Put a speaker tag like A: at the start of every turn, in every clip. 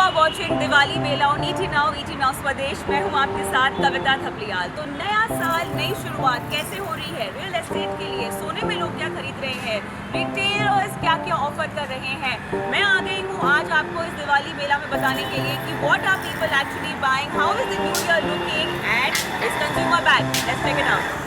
A: are watching Diwali Mela on ET Now स्वदेश। मैं हूँ आपके साथ कविता थपलियाल। तो नया साल, नई शुरुआत कैसे हो रही है रियल एस्टेट के लिए? सोने में लोग क्या खरीद रहे हैं, रिटेलर्स क्या क्या ऑफर कर रहे हैं? मैं आ गई हूँ आज आपको इस दिवाली मेला में बताने के लिए कि what are people actually buying, how is the new year looking at this consumer bag. Let's check it out.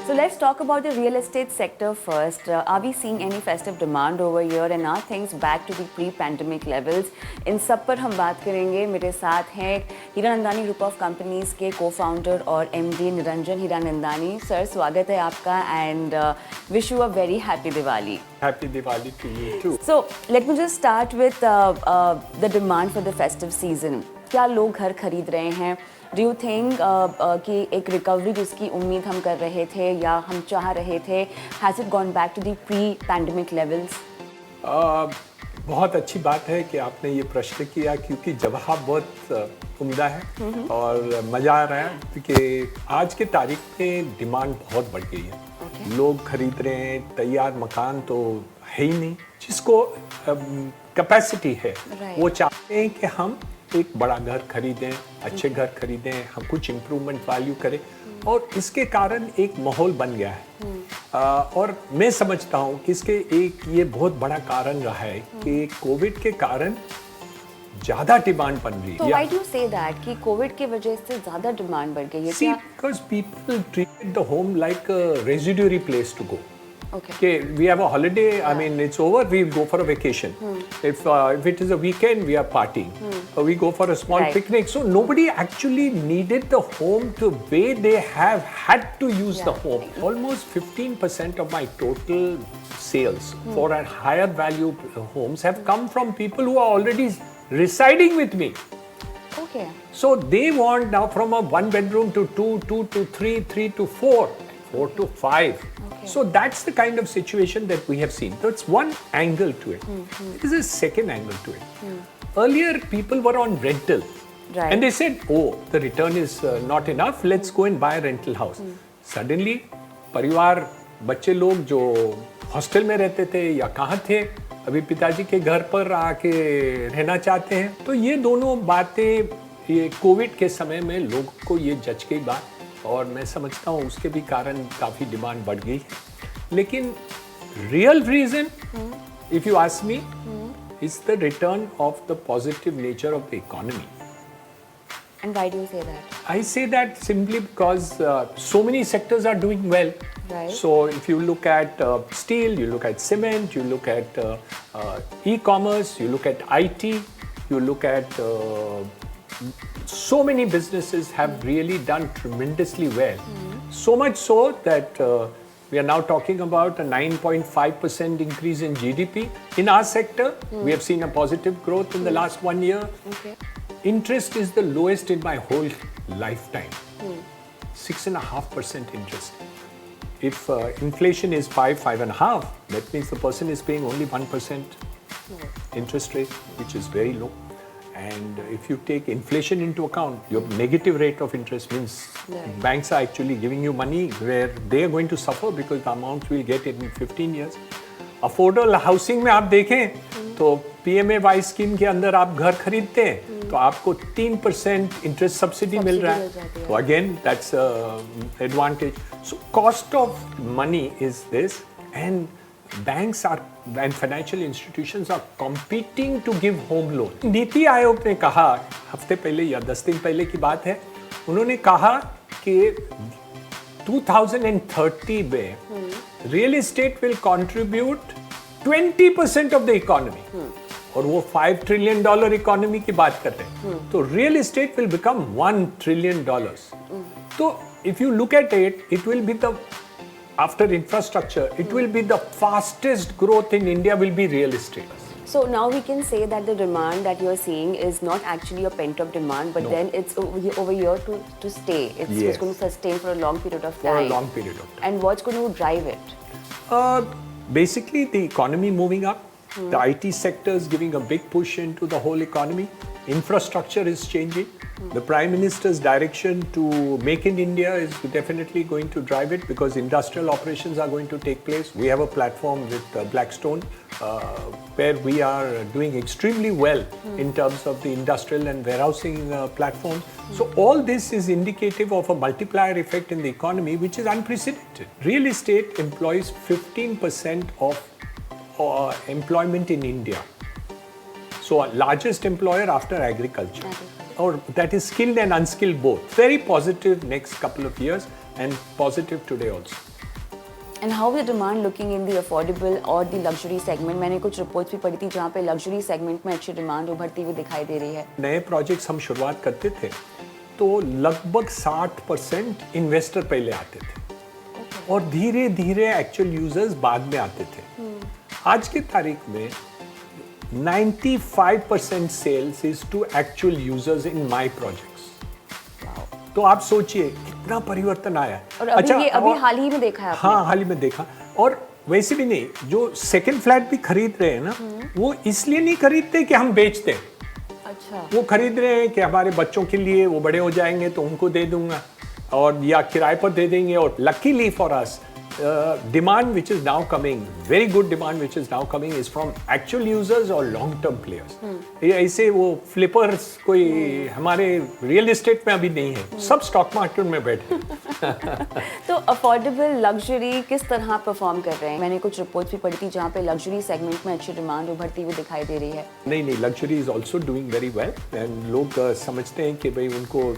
A: So let's talk about the real estate sector first. Are we seeing any festive demand over here and are things back to the pre-pandemic levels? इन सब पर हम बात करेंगे। मेरे साथ हैं Hiranandani group of companies के cofounder और एमडी निरंजन हीरानंदानी। सर, स्वागत है आपका and wish you a very happy Diwali.
B: Happy Diwali to you too.
A: So let me just start with the demand for the festive season. क्या लोग घर खरीद रहे हैं? डू यू थिंक कि एक रिकवरी जिसकी उम्मीद हम कर रहे थे या हम चाह रहे थे, has it gone back to the pre pandemic levels?
B: बहुत अच्छी बात है कि आपने ये प्रश्न किया, क्योंकि जवाब बहुत उम्दा है और मज़ा आ रहा है क्योंकि आज के तारीख में डिमांड बहुत बढ़ गई है। लोग खरीद रहे हैं, तैयार मकान तो है ही नहीं। जिसको कैपेसिटी है वो चाहते हैं कि हम एक बड़ा घर खरीदें, अच्छे घर खरीदें, हम कुछ इम्प्रूवमेंट वैल्यू करें और इसके कारण एक माहौल बन गया है। और मैं समझता हूँ कि इसके एक ये बहुत बड़ा कारण रहा है कि कोविड के कारण ज़्यादा डिमांड बन रही है।
A: So why do you say that कि कोविड की वजह से ज़्यादा डिमांड बढ़ गई है?
B: See, because people treated the home like a residuary place to go. Okay, we have a holiday. I mean, it's over. We go for a vacation. If it is a weekend, we are partying. We go for a small picnic. So nobody actually needed the home the way they have had to use the home. Almost 15% of my total sales for a higher value homes have come from people who are already residing with me.
A: Okay.
B: So they want now from a 1 bedroom to 2, 2 to 3, 3 to 4, 4 to 5. So that's the kind of situation that we have seen. That's one angle to it. There is a second angle to it. Earlier, people were on rental.
A: Right.
B: And they said, oh, the return is not enough. Let's go and buy a rental house. Suddenly, परिवार, बच्चे लोग जो hostel में रहते थे या कहाँ थे, अभी पिताजी के घर पर आके रहना चाहते हैं। तो ये दोनों बातें, ये कोविड के समय में लोगों को ये जच गई बात और मैं समझता हूँ उसके भी कारण काफ़ी डिमांड बढ़ गई है। लेकिन real reason, if you ask me, is the return of the positive nature of the economy.
A: And why do you say that?
B: I say that simply because so many sectors are doing well.
A: Right.
B: So if you look at steel, you look at cement, you look at e-commerce, you look at IT, you look at so many businesses have really done tremendously well. So much so that we are now talking about a 9.5% increase in GDP. In our sector, we have seen a positive growth in the last 1 year.
A: Okay.
B: Interest is the lowest in my whole lifetime. 6.5% interest. If inflation is 5.5, that means the person is paying only 1% interest rate, which is very low. And if you take inflation into account, your negative rate of interest means banks are actually giving you money where they are going to suffer because the amount will get in 15 years. Affordable housing में आप देखें तो PMAY scheme के अंदर आप घर खरीदते हैं तो आपको 3% इंटरेस्ट सब्सिडी मिल रहा है। तो again that's advantage. So cost of money is this and banks are and financial institutions are competing to give home loan. NITI Aayog ने कहा हफ्ते पहले या 10 दिन पहले की बात है, उन्होंने कहा कि 2030 में real estate will contribute 20% of the economy और वो $5 ट्रिलियन इकोनॉमी की बात कर रहे हैं। तो real estate will become $1 trillion. तो if you look at it, it will be the after infrastructure, it will be the fastest growth in India will be real estate.
A: So now we can say that the demand that you're seeing is not actually a pent-up demand, but then it's over here to stay. It's going to sustain for a long period of time.
B: For a long period of time.
A: And what's going to drive it?
B: Basically, the economy moving up. The IT sector is giving a big push into the whole economy. Infrastructure is changing. The Prime Minister's direction to make in India is definitely going to drive it because industrial operations are going to take place. We have a platform with Blackstone where we are doing extremely well in terms of the industrial and warehousing platform. So all this is indicative of a multiplier effect in the economy which is unprecedented. Real estate employs 15% of employment in India. So largest employer after agriculture. Or that is skilled and unskilled both. Very positive next couple of years and positive today also.
C: And how is the demand looking in the affordable or the luxury segment? मैंने कुछ reports भी पढ़ी थी जहाँ पे luxury segment में अच्छी demand उभरती हुई दिखाई दे रही है.
B: नए प्रोजेक्ट्स हम शुरुआत करते थे तो लगभग 60% इन्वेस्टर पहले आते थे और धीरे धीरे एक्चुअल यूजर्स बाद में आते थे. आज की तारीख में 95% sales is to actual users in my projects. तो आप सोचिए कितना परिवर्तन आया.
C: और अभी हाल ही में देखा है आपने?
B: हाँ, हाल ही में देखा. और वैसे भी नहीं, जो सेकंड फ्लैट भी खरीद रहे हैं ना, वो इसलिए नहीं खरीदते कि हम बेचते हैं.
C: अच्छा.
B: वो खरीद रहे हैं कि हमारे बच्चों के लिए वो बड़े हो जाएंगे तो उनको दे दूंगा और या किराए पर दे देंगे. और luckily for us demand which is now coming, very good demand which is now coming is from actual users or long term players. ये ऐसे वो फ्लिपर्स कोई हमारे रियल एस्टेट में अभी नहीं है. सब स्टॉक मार्केट में बैठे.
C: तो अफोर्डेबल लग्जरी किस तरह परफॉर्म कर रहे हैं? मैंने कुछ रिपोर्ट्स भी पढ़ी थी जहाँ पे लग्जरी सेगमेंट में अच्छी डिमांड उभरती हुई दिखाई दे रही है.
B: नहीं, luxury is also doing very well and लोग समझते हैं कि भाई उनको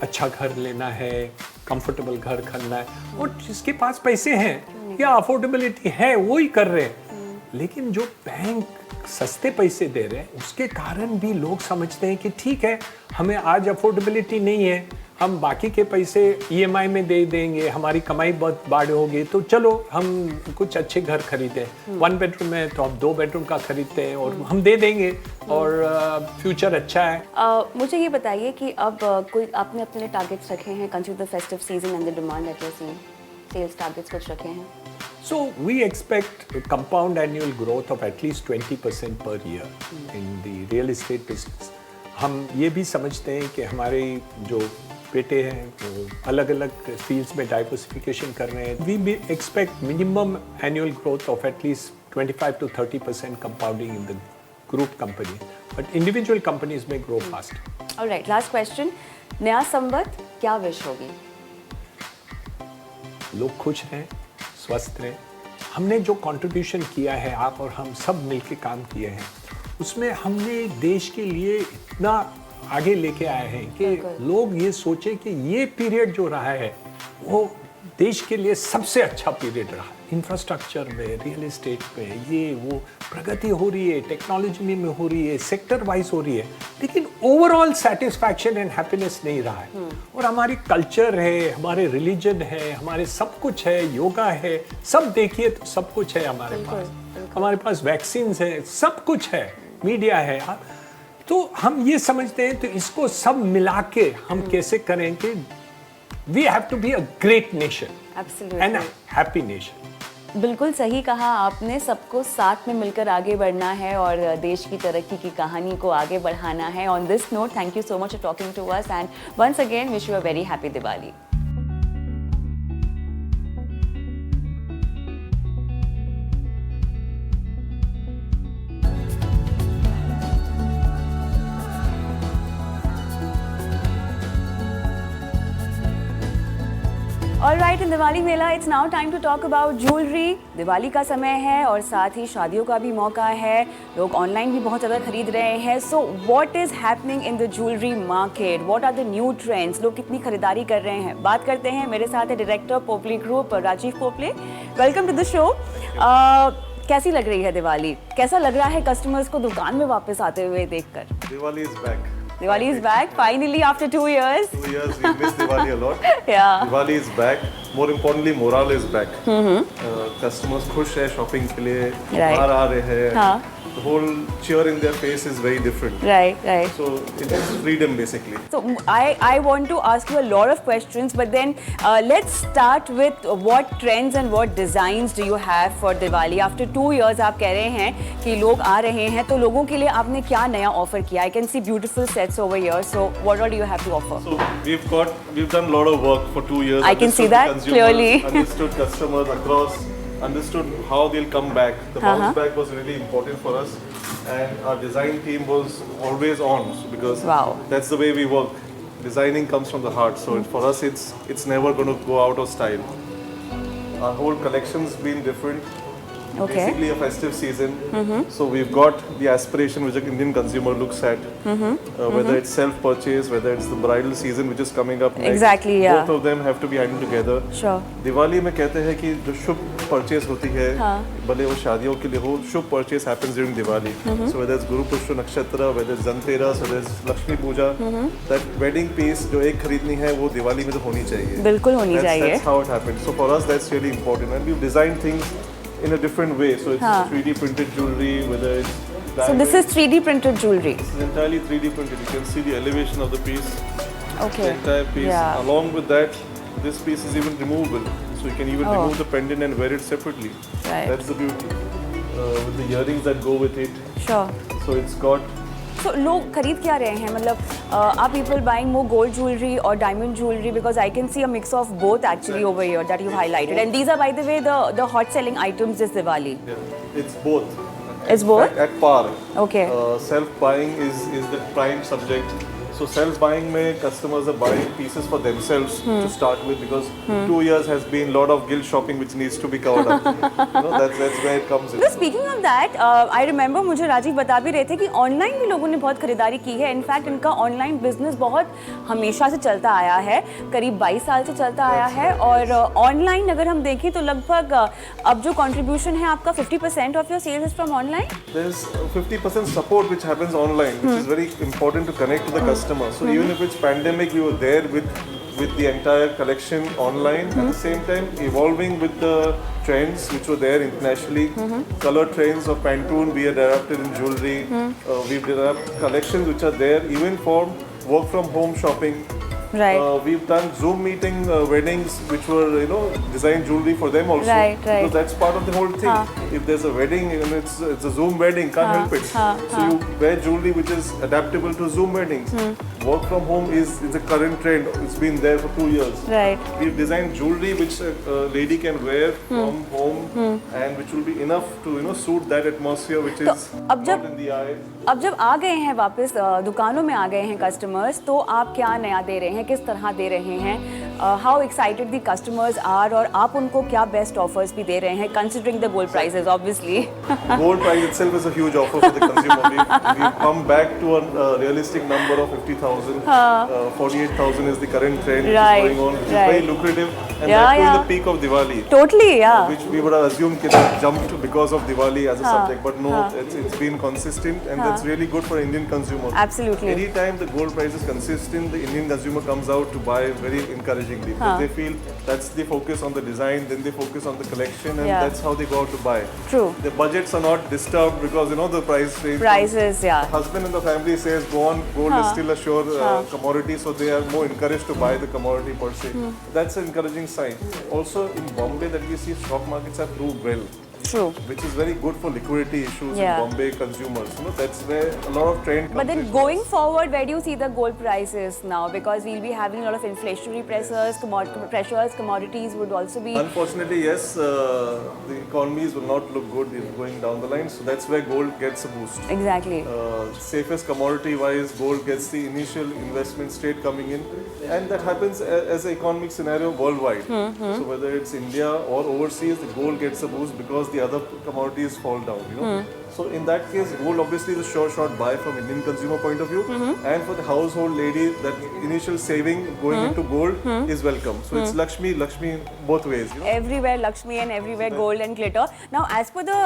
B: अच्छा घर लेना है, कंफर्टेबल घर खरीदना है और जिसके पास पैसे हैं या अफोर्डेबिलिटी है वो ही कर रहे हैं. लेकिन जो बैंक सस्ते पैसे दे रहे हैं उसके कारण भी लोग समझते हैं कि ठीक है, हमें आज अफोर्डेबिलिटी नहीं है, हम बाकी के पैसे EMI में दे देंगे, हमारी कमाई बहुत बाढ़ होगी तो चलो हम कुछ अच्छे घर खरीदें. 1 बेडरूम है तो हम 2 बेडरूम का खरीदते हैं और हम दे देंगे और फ्यूचर अच्छा है.
C: मुझे ये बताइए कि अब कोई आपने अपने टारगेट्स रखे हैं consider the festive season and the demand that you are seeing? Sales targets कुछ रखे हैं?
B: So we expect a compound annual growth of at least 20% per year in the real estate business. हम ये भी समझते हैं कि हमारे जो बेटे हैं वो अलग अलग फील्ड्स में डाइवर्सिफिकेशन कर रहे हैं. We expect minimum annual growth of at least 25 to 30% compounding in the group company, but individual companies may grow faster.
C: All right, last question. नया संवत क्या विश होगी?
B: लोग खुश रहें, स्वस्थ रहें. हमने जो कंट्रीब्यूशन किया है, आप और हम सब मिलके काम किए हैं, उसमें हमने देश के लिए इतना आगे लेके आए हैं कि लोग ये सोचे कि ये पीरियड जो रहा है वो देश के लिए सबसे अच्छा पीरियड रहा. इंफ्रास्ट्रक्चर में, रियल एस्टेट में ये वो प्रगति हो रही है, टेक्नोलॉजी में हो रही है, सेक्टर वाइज हो रही है, लेकिन ओवरऑल सेटिस्फैक्शन एंड हैप्पीनेस नहीं रहा है. और हमारी कल्चर है, हमारे रिलीजन है, हमारे सब कुछ है, योगा है, सब देखिए तो सब कुछ है हमारे पास. हमारे पास वैक्सीन है, सब कुछ है, मीडिया है. तो हम ये समझते हैं तो इसको सब मिला के हम कैसे करें कि we have to be a great nation and a happy nation.
C: बिल्कुल सही कहा आपने. सबको साथ में मिलकर आगे बढ़ना है और देश की तरक्की की कहानी को आगे बढ़ाना है. On this note, thank you so much for talking to us and once again wish you a very happy Diwali. All right, in Diwali Mela, it's now time to talk about jewelry. Diwali का समय है और साथ ही शादियों का भी मौका है. लोग ऑनलाइन भी बहुत ज़्यादा खरीद रहे हैं. So, what is happening in the jewelry market? What are the new trends? लोग कितनी खरीदारी कर रहे हैं? बात करते हैं. मेरे साथ है director Popley group Rajiv Popley. Welcome to the show. कैसी लग रही है दिवाली? कैसा लग रहा है कस्टमर्स को दुकान में वापस आते हुए देखकर?
D: Diwali is back.
C: Diwali is back finally after 2 years.
D: 2 years we missed Diwali a lot.
C: Yeah.
D: Diwali is back. More importantly, morale is back. Customers खुश है शॉपिंग के लिए.
C: Right.
D: बाहर आ रहे हैं.
C: हाँ.
D: the whole cheer in their face is very different.
C: Right, right.
D: So it is freedom basically.
C: So I want to ask you a lot of questions, but then let's start with what trends and what designs do you have for Diwali? After 2 years आप कह रहे हैं कि लोग आ रहे हैं, तो लोगों के लिए आपने क्या नया ऑफर किया? I can see beautiful sets over here. So what all do you have to offer?
D: So we've done a lot of work for 2 years.
C: I can see
D: Understood the
C: that
D: consumers,
C: clearly.
D: Understood customers across, understood how they'll come back. The bounce back was really important for us, and our design team was always on because
C: Wow.
D: that's the way we work. Designing comes from the heart, so for us it's never going to go out of style. Our whole collection's been different.
C: Okay.
D: Basically a festive season. So we've got the aspiration which the Indian consumer looks at, whether it's self-purchase, whether it's the bridal season which is coming up next.
C: Exactly, yeah.
D: Both of them have to be handled together.
C: Sure.
D: Diwali में कहते हैं कि जो शुभ purchase होती है, भले वो शादियों के लिए हो, शुभ purchase happens during Diwali. So whether it's Guru Pushpa Nakshatra, whether it's Dhanteras, whether it's Lakshmi Puja, that wedding piece जो एक खरीदनी है वो दिवाली में तो होनी चाहिए.
C: बिल्कुल होनी चाहिए.
D: That's how it happens. So for us that's really important, and we've designed things in a different way. So it's 3D printed jewelry, whether it's
C: So
D: diamond.
C: this is 3D printed jewelry.
D: It's entirely 3D printed. You can see the elevation of the piece,
C: Okay.
D: the entire piece.
C: Yeah.
D: Along with that, this piece is even removable. So you can even remove the pendant and wear it separately.
C: Right.
D: That's the beauty. With the earrings that go with it.
C: Sure.
D: So it's got
C: So लोग खरीद क्या रहे हैं? मतलब are people buying more gold jewelry or diamond jewelry? Because I can see a mix of both actually over here that you highlighted. And these are, by the way, the hot selling items this Diwali.
D: it's both.
C: It's both?
D: At par.
C: Okay.
D: Self buying is the prime subject. So self buying में customers are buying pieces for themselves to start with, because 2 years has been a lot of guilt shopping which needs to be covered up. That's where it comes in.
C: तो speaking of that I remember मुझे राजीव बता भी रहे थे कि online भी लोगों ने बहुत खरीदारी की है. इनफैक्ट इनका ऑनलाइन बिजनेस बहुत हमेशा से चलता आया है, करीब 22 साल से चलता आया है. और ऑनलाइन अगर हम देखें तो लगभग अब जो कंट्रीब्यूशन है आपका 50% of your sales is from online.
D: There's 50% support which happens online, which is very important to connect to the customer. So even if it's pandemic, we were there with the entire collection online. At the same time, evolving with the trends which were there internationally. Color trends of Pantone we had adapted in jewelry. We've developed collections which are there even for work from home shopping.
C: Right.
D: We've done Zoom meeting weddings which were designed jewelry for them also.
C: Right.
D: Because that's part of the whole thing. If there's a wedding and it's a Zoom wedding, can't help it. So you wear jewelry which is adaptable to Zoom weddings. Work from home is a current trend. It's been there for 2 years.
C: Right.
D: We've designed jewelry which a lady can wear from home and which will be enough to suit that atmosphere which is
C: अब जब-
D: not in the eye.
C: अब जब आ गए हैं वापस दुकानों में आ गए हैं कस्टमर्स, तो आप क्या नया दे रहे हैं, किस तरह दे रहे हैं? How excited the customers are, और आप उनको क्या बेस्ट ऑफर्स भी दे रहे हैं considering the gold prices obviously.
D: Gold price itself is a huge offer for the consumer. We've come back to a realistic number of 50,000. 48,000 is the current trend which
C: Right,
D: is going on, which is
C: right.
D: very lucrative, and
C: Yeah,
D: that too in
C: yeah.
D: the peak of Diwali.
C: Totally या
D: Which we would have assumed that jumped because of Diwali as a subject, but no, it's been consistent, and that's really good for Indian consumers.
C: Absolutely.
D: Anytime the gold price is consistent, the Indian consumer comes out to buy very encouragingly. Because they feel that's the focus on the design, then they focus on the collection, and
C: Yeah.
D: that's how they go out to buy.
C: True.
D: The budgets are not disturbed because the price range.
C: Prices, yeah.
D: The husband and the family says go on, gold is still a sure commodity, so they are more encouraged to buy the commodity per se. That's an encouraging sign. Also in Bombay, that we see stock markets have proved well,
C: True.
D: which is very good for liquidity issues
C: Yeah.
D: in Bombay consumers. That's where a lot of trend comes
C: But then
D: in.
C: going forward, where do you see the gold prices now? Because we'll be having a lot of inflationary pressures, commodities would also be.
D: Unfortunately, yes, the economies will not look good in going down the line, so that's where gold gets a boost.
C: Exactly.
D: Safest commodity wise, gold gets the initial investment straight coming in, and that happens as an economic scenario worldwide. So whether it's India or overseas, the gold gets a boost because the other commodities fall down. So in that case, gold obviously is a sure shot buy from Indian consumer point of view, and for the household lady, that initial saving going into gold is welcome. So it's Lakshmi both ways.
C: Everywhere Lakshmi and everywhere gold and glitter. Now, as per the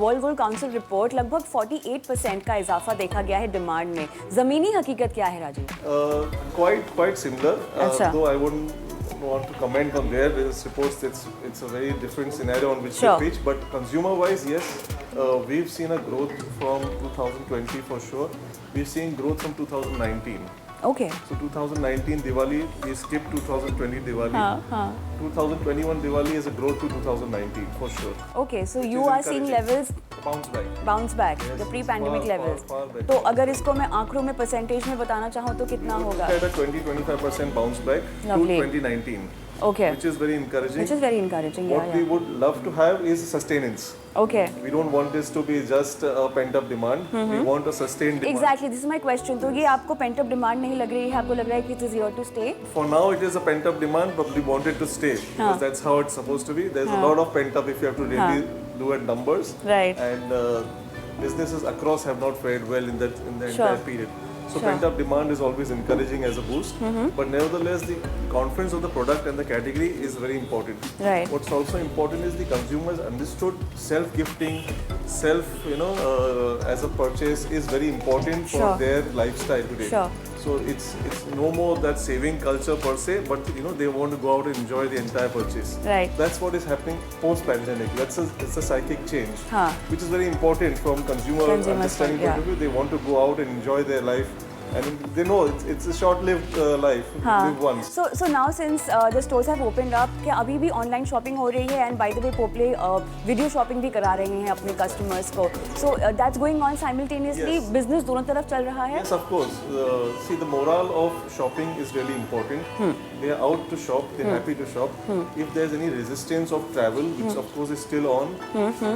C: World Gold Council report, लगभग 48% का इजाफा देखा गया है demand में. ज़मीनी हकीकत क्या है राजू?
D: Quite similar.
C: अच्छा.
D: Though I wouldn't want to comment on their reports. It's a very different scenario on which
C: Sure.
D: they pitch. But consumer-wise, yes, we've seen a growth from 2020 for sure. We've seen growth from 2019.
C: Okay.
D: So 2019 Diwali, we skipped 2020 Diwali.
C: हाँ.
D: 2021 Diwali is a growth to 2019 for sure.
C: Okay, so
D: Which
C: you
D: is
C: are seeing levels
D: encouraging. Bounce back.
C: bounce back,
D: Yes,
C: the pre-pandemic
D: far,
C: levels.
D: far back.
C: तो अगर इसको मैं आंकड़ों में percentage में बताना चाहूँ तो कितना होगा?
D: Look at a 20-25% bounce back
C: Lovely.
D: to 2019,
C: Okay.
D: which is very encouraging.
C: Which is very encouraging.
D: What we would love to have is sustenance.
C: Okay.
D: We don't want this to be just a pent-up demand. We want a sustained demand.
C: Exactly. This is my question. तो ये आपको paint up demand नहीं लग रही है? आपको लग रहा है कि it is here to stay?
D: For now, it is a pent-up demand, but we want it to stay because that's how it's supposed to be. There's a lot of pent-up if you have to really do at numbers.
C: Right.
D: And businesses across have not fared well in the
C: Sure.
D: entire period. So
C: Sure.
D: pent-up demand is always encouraging as a boost. But nevertheless, the confidence of the product and the category is very important.
C: Right.
D: What's also important is the consumers understood self-gifting, as a purchase is very important for
C: Sure.
D: their lifestyle today.
C: Sure.
D: So it's no more that saving culture per se, but they want to go out and enjoy the entire purchase.
C: Right.
D: That's what is happening post-pandemic. It's a psychic change,
C: हाँ.
D: which is very important from consumer
C: Consumer
D: understanding
C: side,
D: point of view. They want to go out and enjoy their life, and they know it's a short-lived life. Live once.
C: So now since the stores have opened up, क्या अभी भी online shopping हो रही है? And by the way Popley video shopping भी करा रहे हैं अपने कस्टमर्स को. So that's going on simultaneously.
D: Yes.
C: Business दोनों तरफ चल रहा है.
D: Yes, of course. See, the morale of shopping is really important. They are out to shop. They're happy to shop. If there's any resistance of travel, which of course is still on,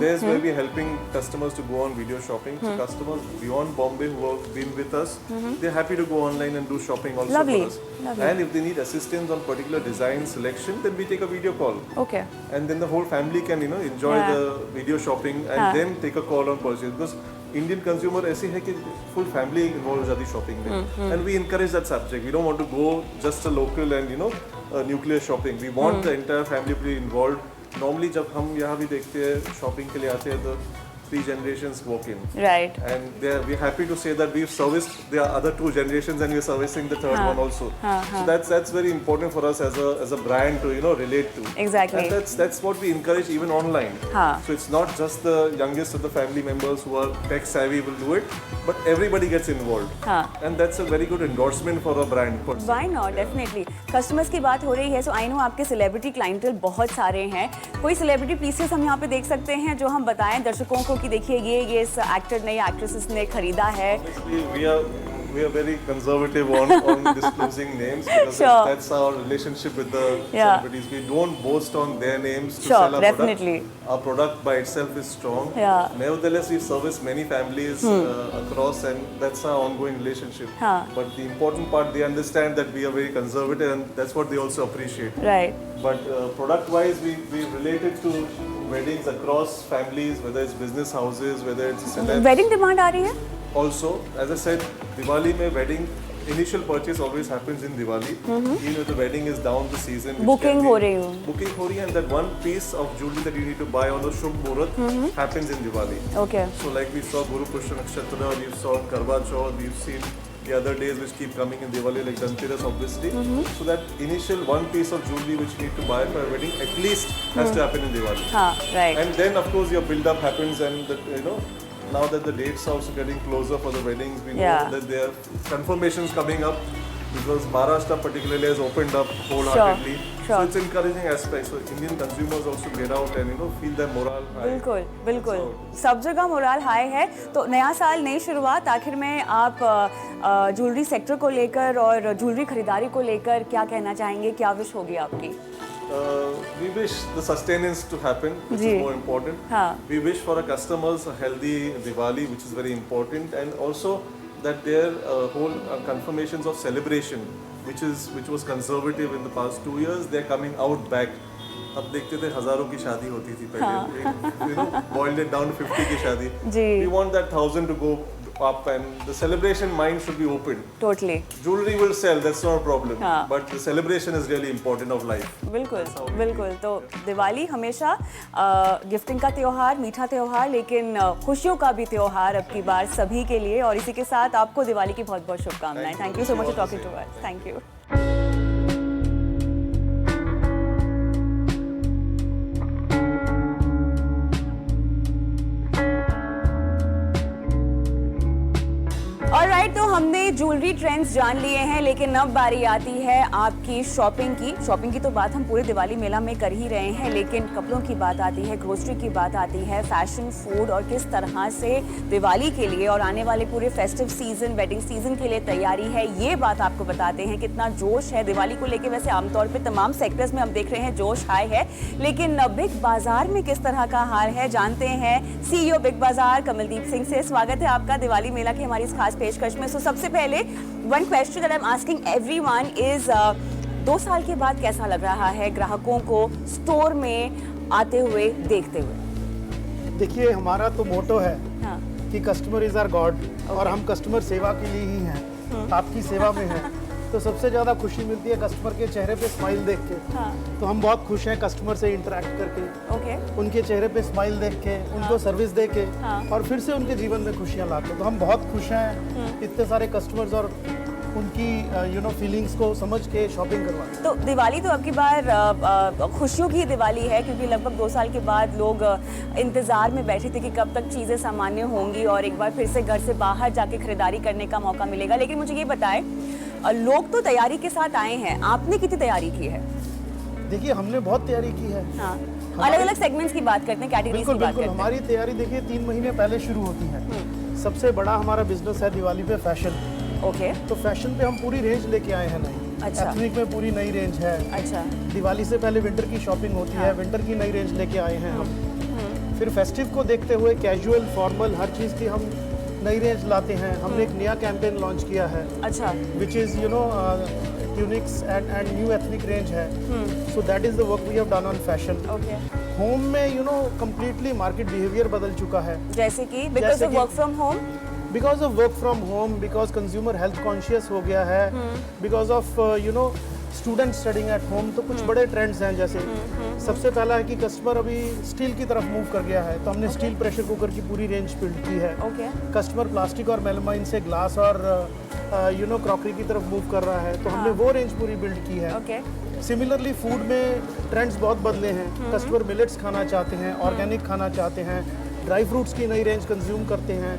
D: there's where we're helping customers to go on video shopping. So customers beyond Bombay who have been with us, they're happy to go online and do shopping also
C: Lovely.
D: for us.
C: Lovely.
D: And if they need assistance on particular design selection, then we take a video call.
C: Okay.
D: And then the whole family can enjoy
C: Yeah.
D: the video shopping and
C: हाँ.
D: then take a call on purchase, because Indian consumer ऐसी है कि full family involved हो जाती shopping में, and we encourage that subject. We don't want to go just a local and nuclear shopping. We want the entire family to be involved. Normally जब हम यहाँ भी देखते हैं shopping के लिए आते हैं तो 3 generations walk in.
C: Right.
D: And we're happy to say that we've serviced the other 2 generations and we're servicing the third one also. So that's very important for us as a brand to relate to.
C: Exactly.
D: And that's what we encourage even online. So it's not just the youngest of the family members who are tech savvy will do it, but everybody gets involved. And that's a very good endorsement for a brand. per se.
C: Why not? Definitely. Customers की बात हो रही है, सो I know आपके celebrity clientele बहुत सारे हैं. कोई सेलिब्रिटी पीसेस हम यहाँ पे देख सकते हैं जो हम बताएं दर्शकों को कि देखिए ये इस एक्टर ने या एक्ट्रेसेस ने खरीदा है.
D: Obviously, we are very conservative on disclosing names because
C: Sure.
D: that's our relationship with the
C: Yeah.
D: celebrities. We don't boast on their names to
C: Sure,
D: sell our
C: definitely.
D: product. Our product by itself is strong.
C: Yeah.
D: Nevertheless, we service many families across, and that's our ongoing relationship.
C: हाँ.
D: But the important part, they understand that we are very conservative, and that's what they also appreciate.
C: Right.
D: But product-wise, we related to weddings across families, whether it's business houses, whether it's celebs.
C: Wedding demand आ रही है?
D: Also, as I said, Diwali mein wedding initial purchase always happens in Diwali. Even if the wedding is down the season. which
C: Booking
D: can be-
C: हो रही हो.
D: Booking हो रही है, and that one piece of jewelry that you need to buy on the Shubh Muhurat happens in Diwali.
C: Okay.
D: So like we saw Guru Pushya Nakshatra, we saw Karwa Chauth, we've seen the other days which keep coming in Diwali like Dhanteras obviously. So that initial one piece of jewelry which you need to buy for a wedding at least has to happen in Diwali.
C: हाँ, right.
D: And then of course your build up happens, and now that the dates are also getting closer for the weddings, we know
C: Yeah.
D: that there are confirmations coming up because Maharashtra particularly has opened up wholeheartedly.
C: Sure.
D: So it's encouraging aspect. So Indian consumers also get out and feel their morale high.
C: बिल्कुल बिल्कुल
D: So-
C: सब जगह morale high है. तो नया साल नई शुरुआत, आखिर में आप ज्वेलरी सेक्टर को लेकर और ज्वेलरी खरीदारी को लेकर क्या कहना चाहेंगे? क्या विश होगी आपकी?
D: We wish the sustenance to happen, which
C: ji.
D: is more important.
C: हाँ.
D: We wish for our customers a healthy Diwali, which is very important, and also that their whole confirmations of celebration, which was conservative in the past 2 years, they're coming out back. अब देखते थे हजारों की शादी होती थी पहले, boiled it down to 50 की शादी.
C: जी.
D: We want that 1,000 to go up, and the celebration mind should be open.
C: Totally.
D: Jewelry will sell, that's not a problem.
C: हाँ.
D: But the celebration is really important of life.
C: बिल्कुल बिल्कुल. तो दिवाली हमेशा gifting का त्योहार, मीठा त्योहार, लेकिन खुशियों का भी त्योहार अब की बार सभी के लिए. और इसी के साथ आपको दिवाली की बहुत बहुत शुभकामनाएं. Thank you so much for talking to us. Thank you. Jewellery trends जान लिए हैं, लेकिन अब बारी आती है आपकी शॉपिंग की। शॉपिंग की तो बात हम पूरे दिवाली मेला में कर ही रहे हैं, लेकिन कपड़ों की बात आती है, ग्रोसरी की बात आती है, फैशन, फूड और किस तरह से दिवाली के लिए और आने वाले पूरे फेस्टिव सीजन, वेडिंग सीजन के लिए तैयारी है, ये बात आपको बताते हैं। कितना जोश है दिवाली को लेकर। वैसे आमतौर पर तमाम सेक्टर्स में हम देख रहे हैं जोश हाई है, लेकिन बिग बाजार में किस तरह का हाल है जानते हैं CEO बिग बाजार कमलदीप सिंह से। स्वागत है आपका दिवाली मेला की हमारी इस खास पेशकश में। सबसे पहले one question that I am asking everyone is 2 साल के बाद कैसा लग रहा है ग्राहकों को स्टोर में आते हुए देखते हुए?
E: देखिए, हमारा तो मोटो है
C: हाँ।
E: कि कस्टमर इज आवर गॉड, और हम कस्टमर सेवा के लिए ही हैं, आपकी सेवा में हैं। तो सबसे ज़्यादा खुशी मिलती है कस्टमर के चेहरे पे स्माइल देख के।
C: हाँ।
E: तो हम बहुत खुश हैं कस्टमर से इंटरेक्ट करके,
C: ओके।
E: उनके चेहरे पे स्माइल देख के, उनको सर्विस दे के,
C: हाँ।
E: और फिर से उनके जीवन में खुशियाँ लाते। तो हम बहुत खुश हैं इतने सारे कस्टमर्स और उनकी फीलिंग्स को समझ के शॉपिंग करवाते।
C: तो दिवाली तो अब की बार खुशियों की दिवाली है, क्योंकि लगभग 2 साल के बाद लोग इंतज़ार में बैठे थे कि कब तक चीज़ें सामान्य होंगी और एक बार फिर से घर से बाहर जाके खरीदारी करने का मौका मिलेगा। लेकिन मुझे ये बताएं, लोग तो तैयारी के साथ आए हैं, आपने कितनी तैयारी की है?
E: देखिए, हमने बहुत तैयारी की है।
C: हाँ, अलग अलग सेगमेंट्स की बात करते हैं, कैटेगरीज की
E: बिल्कुल
C: बात
E: बिल्कुल।
C: करते हैं।
E: हमारी तैयारी देखिए 3 महीने पहले शुरू होती है। सबसे बड़ा हमारा बिजनेस है दिवाली पे फैशन।
C: ओके।
E: तो फैशन पे हम पूरी रेंज लेके आए हैं नई।
C: अच्छा।
E: एथनिक में पूरी नई रेंज है।
C: अच्छा।
E: दिवाली से पहले विंटर की शॉपिंग होती है, विंटर की नई रेंज लेके आए हैं हम। फिर फेस्टिव को देखते हुए कैजुअल, फॉर्मल, हर चीज़ की हम नई रेंज लाते हैं। हमने एक नया कैंपेन लॉन्च किया है,
C: अच्छा।
E: Which is tunics and new ethnic range है। So that is the work we have done on fashion.
C: Okay.
E: Home में कंप्लीटली मार्केट बिहेवियर बदल चुका है।
C: जैसे कि बिकॉज
E: जैसे
C: ऑफ
E: कि-
C: work from home.
E: Because of work from home, because consumer health conscious हो गया है, because of student studying at home. तो कुछ बड़े ट्रेंड्स हैं, जैसे सबसे पहला है कि कस्टमर अभी स्टील की तरफ मूव कर गया है, तो हमने स्टील प्रेशर कुकर की पूरी रेंज बिल्ड की है।
C: ओके।
E: कस्टमर प्लास्टिक और मेलामाइन से ग्लास और क्रॉकरी की तरफ मूव कर रहा है, तो हमने वो रेंज पूरी बिल्ड की है।
C: ओके।
E: सिमिलरली फूड में ट्रेंड्स बहुत बदले हैं। कस्टमर मिलेट्स खाना चाहते हैं, ऑर्गेनिक खाना चाहते हैं, ड्राई फ्रूट्स की नई रेंज कंज्यूम करते हैं,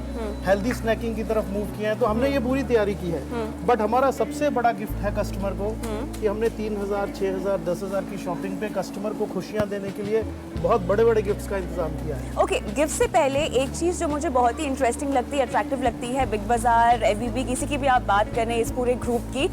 E: हेल्दी स्नैकिंग की तरफ मूव किए हैं। तो हमने ये पूरी तैयारी की है। बट हमारा सबसे बड़ा गिफ्ट है कस्टमर को कि हमने 3000, 6000, 10,000 की शॉपिंग पे कस्टमर को खुशियाँ देने के लिए बहुत बड़े बड़े गिफ्ट्स का इंतजाम किया है।
C: ओके, गिफ्ट से पहले एक चीज़ जो मुझे बहुत ही इंटरेस्टिंग लगती है, अट्रैक्टिव लगती है, बिग बाजार, एबीबी, किसी की भी आप बात करें इस पूरे ग्रुप की,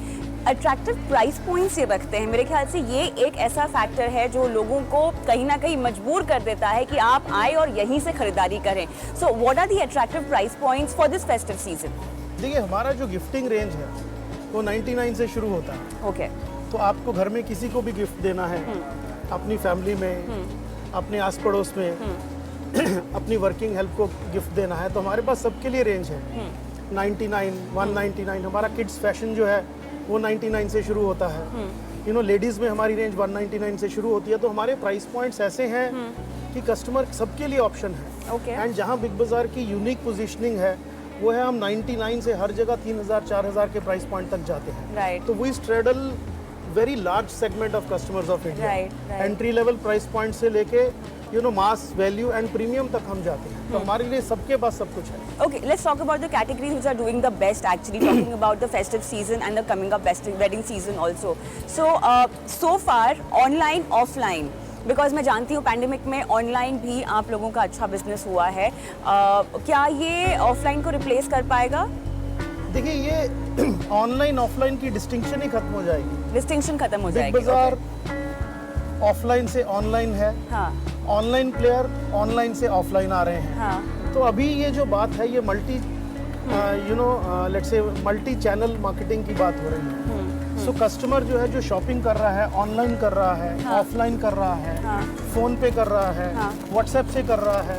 C: अट्रैक्टिव प्राइस पॉइंट्स ये रखते हैं। मेरे ख्याल से ये एक ऐसा फैक्टर है जो लोगों को कहीं ना कहीं मजबूर कर देता है कि आप आए और यहीं से खरीदारी करें। So what are the attractive price points for this festive season?
E: देखिए, हमारा जो गिफ्टिंग रेंज है वो 99 से शुरू होता है।
C: ओके।
E: तो आपको घर में किसी को भी गिफ्ट देना है, अपनी फैमिली में, अपने आस पड़ोस में, अपनी वर्किंग हेल्प को गिफ्ट देना है, तो हमारे पास सबके लिए रेंज है। 99, 199। हमारा किड्स फैशन जो है वो 99 से शुरू होता है। लेडीज़ में हमारी रेंज 199 से शुरू होती है। तो हमारे प्राइस पॉइंट्स ऐसे हैं कि कस्टमर सबके लिए ऑप्शन है।
C: ओके।
E: एंड जहाँ बिग बाज़ार की यूनिक पोजीशनिंग है वो है, हम 99 से हर जगह 3000, 4000 के प्राइस पॉइंट तक जाते हैं।
C: राइट।
E: तो we straddle very large segment of customers of India.
C: Right.
E: Entry level price point से लेके मास, वैल्यू एंड प्रीमियम तक हम जाते हैं। तो हमारे लिए सबके पास सब कुछ है।
C: Okay, let's talk about the categories which are doing the best actually, talking about the festive season and the coming up wedding season also. So far, online, offline, because मैं जानती हूँ पैंडेमिक में ऑनलाइन भी आप लोगों का अच्छा business हुआ है। क्या ये ऑफलाइन को रिप्लेस कर पाएगा?
E: देखिए, ये ऑनलाइन ऑफलाइन की डिस्टिंक्शन ही खत्म हो जाएगी।
C: डिस्टिंक्शन खत्म हो
E: बिग
C: जाएगी।
E: बाजार ऑफलाइन से ऑनलाइन है,
C: हाँ।
E: ऑनलाइन प्लेयर ऑनलाइन से ऑफलाइन आ रहे हैं।
C: हाँ।
E: तो अभी ये जो बात है ये let's say multi channel marketing की बात हो रही है। सो कस्टमर जो है, जो शॉपिंग कर रहा है, ऑनलाइन कर रहा है, ऑफलाइन कर रहा है,
C: हाँ।
E: फोन पे कर रहा है,
C: हाँ।
E: व्हाट्सएप से कर रहा है।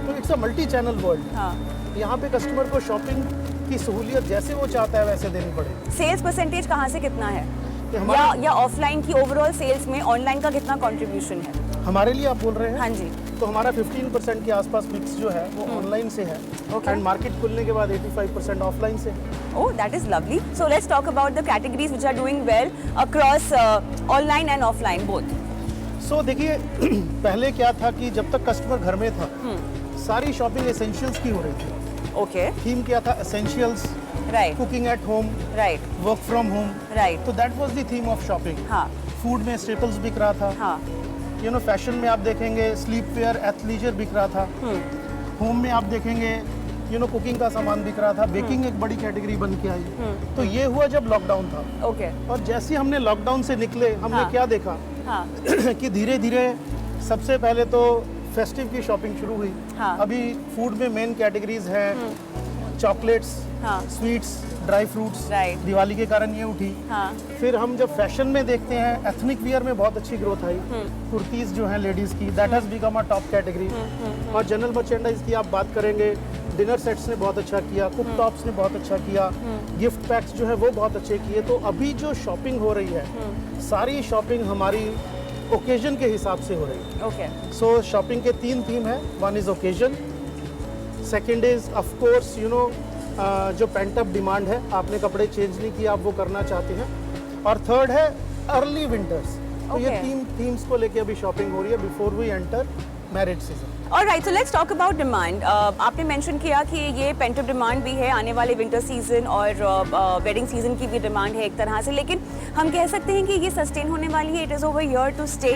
E: तो it's a multi channel world.
C: हाँ।
E: यहाँ पे कस्टमर को शॉपिंग की सहूलियत जैसे वो चाहता है वैसे देनी पड़ेगी।
C: सेल्स परसेंटेज कहाँ से कितना है,
E: कि हमारे-
C: या ऑफलाइन की ओवरऑल सेल्स में ऑनलाइन का कितना कंट्रीब्यूशन है?
E: हमारे लिए आप बोल रहे हैं?
C: हाँ जी।
E: तो हमारा 15% के आसपास मिक्स जो है वो ऑनलाइन से है।
C: Okay.
E: एंड मार्केट खुलने के बाद 85% ऑफलाइन से है।
C: Oh, that is lovely. So let's talk about the categories which are doing well across online and offline both.
E: सो देखिए, पहले क्या था कि जब तक कस्टमर घर में था सारी शॉपिंग एसेंशियल्स की हो रही थी।
C: ओके,
E: थीम क्या था? Essentials,
C: right
E: cooking at home,
C: right
E: work from home.
C: Right,
E: तो that was the theme of shopping.
C: हाँ
E: फूड में स्टेपल्स बिक रहा था,
C: हाँ,
E: यू नो फैशन में आप देखेंगे स्लीप वेयर, एथलीजर बिक रहा था, होम में आप देखेंगे यू नो कुकिंग का सामान बिक रहा था, बेकिंग एक बड़ी कैटेगरी बन के आई। तो ये हुआ जब लॉकडाउन था,
C: ओके,
E: और जैसे ही हमने लॉकडाउन से निकले हमने
C: हाँ।
E: क्या देखा
C: हाँ
E: कि धीरे धीरे सबसे पहले तो फेस्टिव की शॉपिंग शुरू हुई।
C: हाँ।
E: अभी फूड में मेन कैटेगरीज हैं चॉकलेट्स,
C: हाँ।
E: Sweets, dry fruits.
C: Right.
E: Diwali के कारण ये उठी।
C: हाँ,
E: फिर हम जब फैशन में देखते हैं, एथनिक वियर में बहुत अच्छी ग्रोथ आई। कुर्तीज जो हैं लेडीज की, that has become a top category. और जनरल मर्चेंडाइज की आप बात करेंगे, डिनर सेट्स ने बहुत अच्छा किया, कुक टॉप्स ने बहुत अच्छा किया, गिफ्ट पैक्स जो है वो बहुत अच्छे किए। तो अभी जो शॉपिंग हो रही है, सारी शॉपिंग हमारी ओकेजन के हिसाब से हो रही है।
C: ओके,
E: सो शॉपिंग के 3 थीम है। One is occasion, second is of course you know जो पेंट अप डिमांड है, आपने कपड़े चेंज नहीं किए, आप वो करना चाहते हैं, और थर्ड है अर्ली विंटर्स। तो ये
C: Okay.
E: 3 थीम्स को लेके अभी शॉपिंग हो रही है before we enter marriage season.
C: Alright, so let's talk about demand. आपने मेंशन किया कि ये पेंट अप डिमांड भी है, आने वाले विंटर सीजन और वेडिंग सीजन की भी डिमांड है एक तरह से, लेकिन हम कह सकते हैं कि ये सस्टेन होने वाली है, it is over here to stay,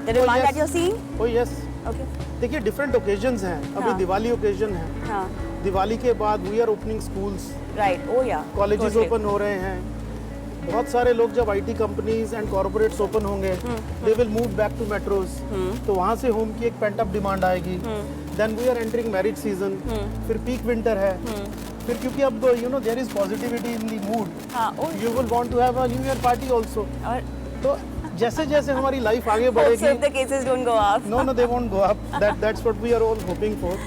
C: the demand that you are seeing.
E: Oh yes,
C: okay,
E: देखिए डिफरेंट ओकेजन्स हैं। अभी
C: हाँ।
E: दिवाली ओकेजन है,
C: हाँ,
E: दिवाली के बाद we are opening schools,
C: right, oh yeah,
E: colleges open हो रहे हैं। बहुत सारे लोग जब IT companies and corporates open होंगे, they will move back to metros, तो वहाँ से होम की एक पेंट अप डिमांड आएगी। Then we are entering marriage season, फिर पीक विंटर है, फिर क्योंकि अब you know there is positivity in the mood,
C: हाँ, oh,
E: you will want to have a new year party also.
C: और
E: तो जैसे जैसे हमारी लाइफ आगे
C: hope so
E: बढ़ेगी,
C: if the cases don't go up.
E: no no they won't go up, that's what we are all hoping for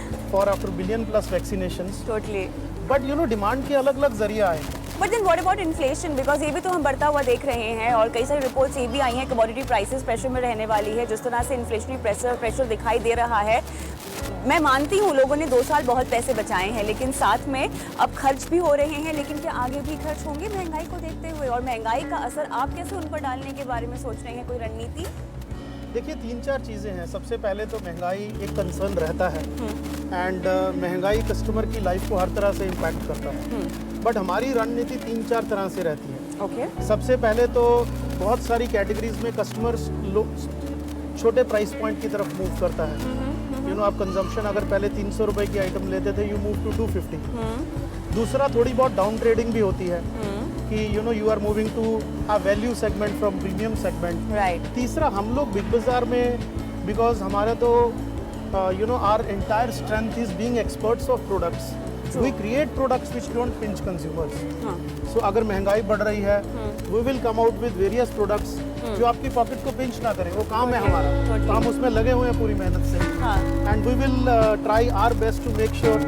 E: after billion plus vaccinations.
C: Totally.
E: But you know demand के अलग अलग जरिया है।
C: But then what about inflation, because ये भी तो हम बढ़ता हुआ देख रहे हैं और कई सारी रिपोर्ट्स ये भी आई हैं कमोडिटी प्राइसेस प्रेशर में रहने वाली है, जिस तरह से इन्फ्लेशनरी प्रेशर दिखाई दे रहा है। मैं मानती हूँ लोगों ने 2 साल बहुत पैसे बचाए हैं, लेकिन साथ में अब खर्च भी हो रहे हैं, लेकिन क्या आगे भी खर्च होंगे महंगाई को देखते हुए, और महंगाई का असर आप कैसे उन पर डालने के बारे में सोच रहे हैं, कोई रणनीति?
E: देखिए 3-4 चीज़ें हैं। सबसे पहले तो महंगाई एक कंसर्न रहता है, एंड महंगाई कस्टमर की लाइफ को हर तरह से इम्पैक्ट करता है। बट हमारी रणनीति 3-4 तरह से रहती है।
C: ओके,
E: सबसे पहले तो बहुत सारी कैटेगरीज में कस्टमर्स छोटे प्राइस पॉइंट की तरफ मूव करता है। यू नो आप कंजम्पशन अगर पहले 300 रुपए की आइटम लेते थे, यू मूव टू 250। दूसरा थोड़ी बहुत डाउन ट्रेडिंग भी होती है कि you know you are moving to a value segment from premium segment.
C: Right,
E: तीसरा हम लोग बिग बाजार में, बिकॉज हमारा तो you know our entire strength is being experts of products, we create products which don't pinch consumers.
C: हाँ,
E: so अगर महंगाई बढ़ रही है, we will come out with various products जो आपकी पॉकेट को पिंच ना करें। वो काम है हमारा, तो हम उसमें लगे हुए हैं पूरी मेहनत से,
C: हाँ,
E: and we will try our best to make sure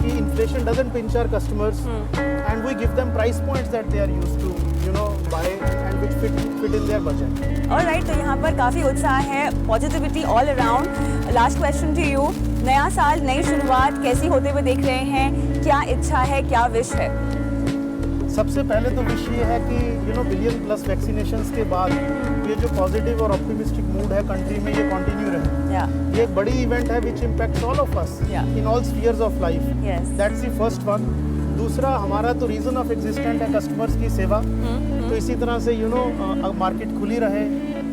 E: कि inflation doesn't pinch our customers, and we give them price points that they are used to you know buy and which fit in their budget.
C: Alright, तो यहाँ पर काफ़ी उत्साह है, positivity all around. Last question to you, नया साल नई शुरुआत कैसी होते हुए देख रहे हैं, क्या इच्छा है, क्या विश है?
E: सबसे पहले तो विश ये है कि you no billion plus vaccinations के बाद ये जो पॉजिटिव और ऑप्टिमिस्टिक मूड है कंट्री में, ये कंटिन्यू रहे।
C: या,
E: ये एक बड़ी इवेंट है विच impacts all of us
C: Yeah.
E: In all spheres of life.
C: Yes.
E: That's the first one. दूसरा, हमारा तो रीजन ऑफ एग्जिस्टेंट है कस्टमर्स की सेवा। तो इसी तरह से यू नो मार्केट खुली रहे,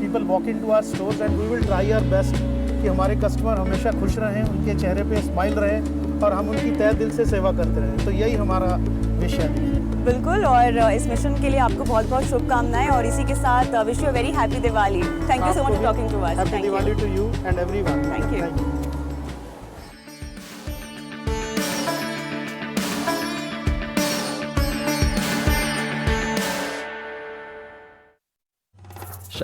E: people walk in to our stores, and we will try our best कि हमारे कस्टमर हमेशा खुश रहें, उनके चेहरे पे स्माइल रहे और हम उनकी तहे दिल से सेवा करते रहें। तो यही हमारा विश है।
C: बिल्कुल, और इस मिशन के लिए आपको बहुत बहुत शुभकामनाएं, और इसी के साथ wish you a very happy Diwali. Thank you so much for talking to us.
E: Happy Diwali to you and everyone.
C: Thank you.
E: Thank you.